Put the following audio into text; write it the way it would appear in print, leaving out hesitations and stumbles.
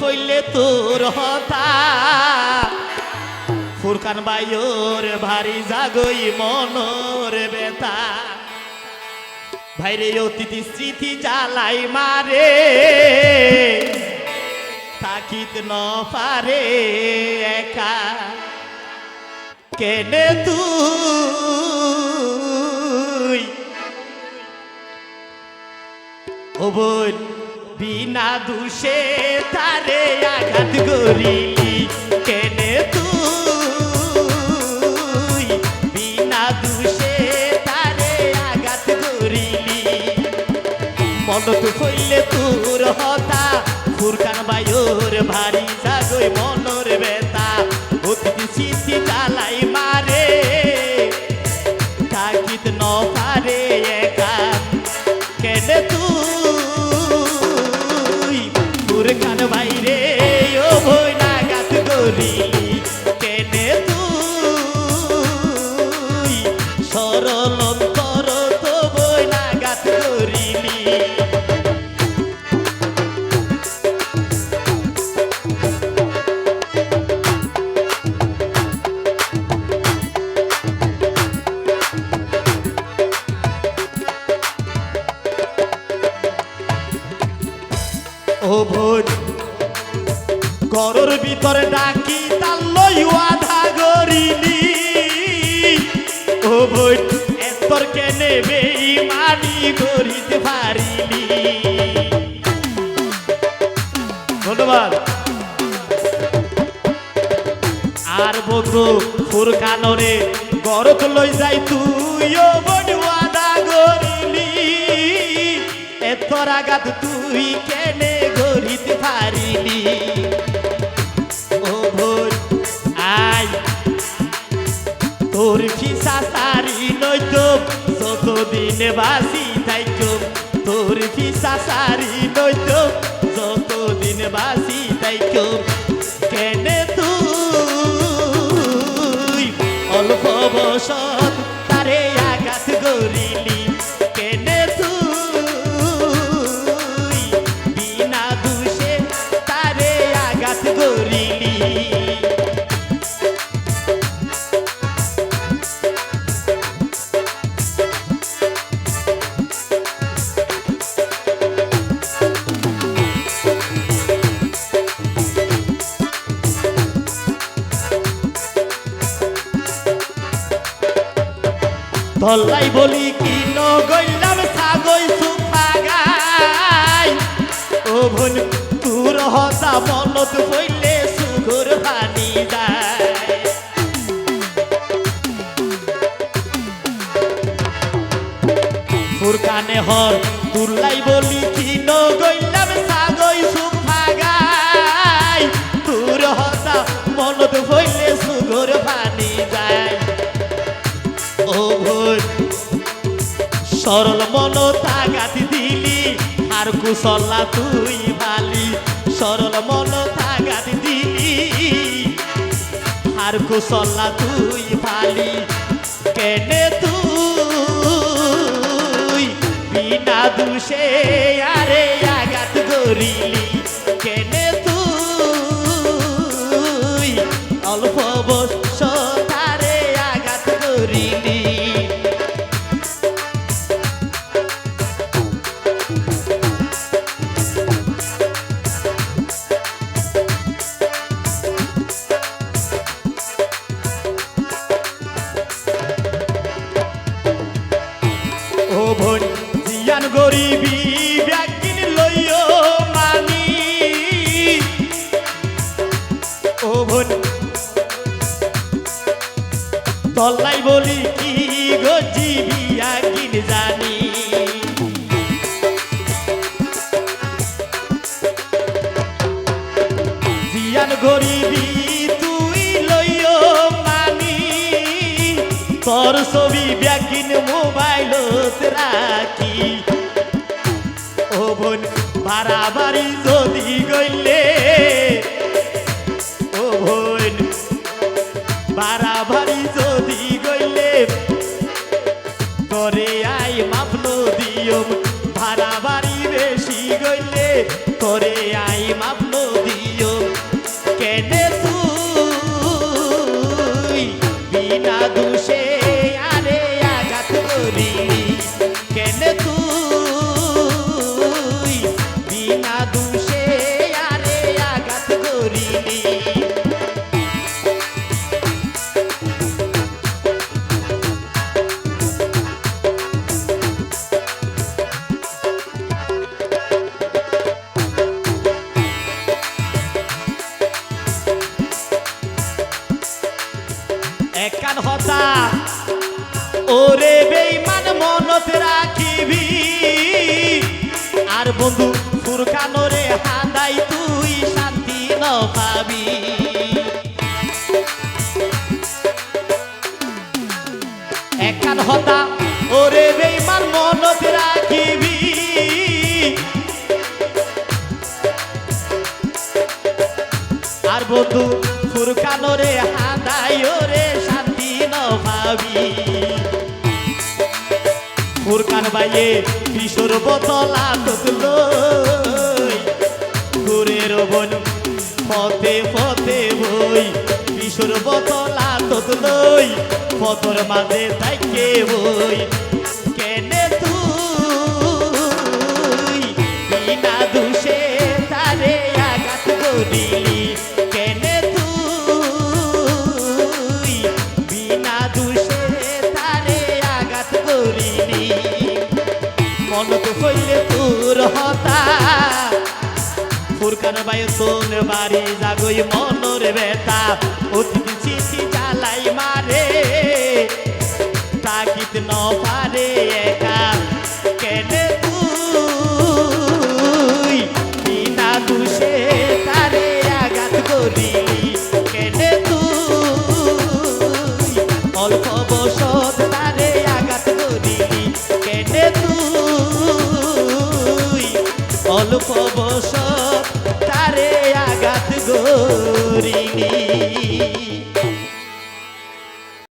পইলে তোর হতা ফুরকান ভাইয়োর ভারী জাগই মনোর বেতা ভাইরে অতিথি স্মৃতি জ্বালাই মারে থাকিত ন পারে একা কেনে তুই ও বোন বিনা দুষে তারে আঘাত করিলি কেনে তুই বিনা দুষে তারে আঘাত করিলি মনত হইলে তোর হতা ফুরকান ভাইয়োর ভারী জাগই মনোর বেতা অতিথি স্মৃতি জ্বালাই মারে থাকিত ন পারে একা কেনে তুই ফুরকান ভাইরে ও ভই আঘাত করিলি কেনে তুই সরল অন্তর তো বই আঘাত করিলি ও বোন ঘরের ভিতরে ডাকি তার লই আধা গরিলি ও বোন এতর কেনে বেঈমানি করিতে পারিলি ধন্যবাদ আর বন্ধু ফুরকানরে ঘরত লই যাই তুই ও বোন আধা গরিলি এতর আঘাত তুই কেনে গরিতে পারিলি ও বোন আই তোর ফিসা সারি নইতো যতদিন বাসি থাইকো তোর ফিসা সারি নইতো যতদিন বাসি থাইকো কেনে তুই অল্প বসত তারে আঘাত করিলি কেনে তুই বিনা দুষে তারে আঘাত করিলি তল্লাই বলি কি নগইলাম ছাগই সুফা গাই ও বোন তোর হতা মনত হইলে সুঘর ভানি যায় ফুরকানে হর তুল্লাই বলি কি নগইলাম ছাগই সুফা গাই তোর হতা মনত হইলে সুঘর ভানি যায় ও বোন সরল মন তাগাত দিলি আর কুশলা তুই ভালি সরল মন তাগাত দিলি আর কুশলা তুই ভালি কেনে তুই বিনা দুষে আরে আঘাত করিলি কেনে তুই অল্প বর্ষ তারে আঘাত করিলি ও বোন জিয়ান গরিবি ব্যাগিন লইও মানি ও বোন তল্লাই বলি কি গো জিবি আকিন জানি জিয়ান গরিবি তুই লইও মানি তোর ছবি ব্যাগিন মোবাইল রাখি ও বোন বাড়াবাড়ি যদি গইলে ও বোন বাড়াবাড়ি যদি গইলে তোরে আই মাপলো দিও ভাড়াবাড়ি বেশি গইলে তোরে আই মাপলো দিও একান হতা ওরে বেঈমান মনত রাখিবি আর বন্ধু ফুরকানরে হাদাই তুই শান্তি ন পাবি একান হতা ওরে বেঈমান মনত রাখিবি আর বন্ধু ফুরকানরে হাদাই ওরে শান্তি ন পাবি ফুরকান বাইয়ে কিশোর বোতলা তুতলো ঘুরের বন পথে পথে বই কিশোর বোতলা তুতলই পথর মাঝে থাইকে বই কেনে তুই বিনা দুষে তারে আঘাত করিলি কেনে তুই বিনা দুষে তারে আঘাত করিলি মনত হইলে তোর হতা ফুরকান ভাই তোর বাড়ি জাগই মনর বেতা অতিথি চিঠি জ্বালাই মারে তাকিত ন পারে একা কেনে তুই বিনা দুষে তারে আঘাত করিলি কেনে তুই অল্প বসত তারে আঘাত করিলি কেনে তুই অল্প বসত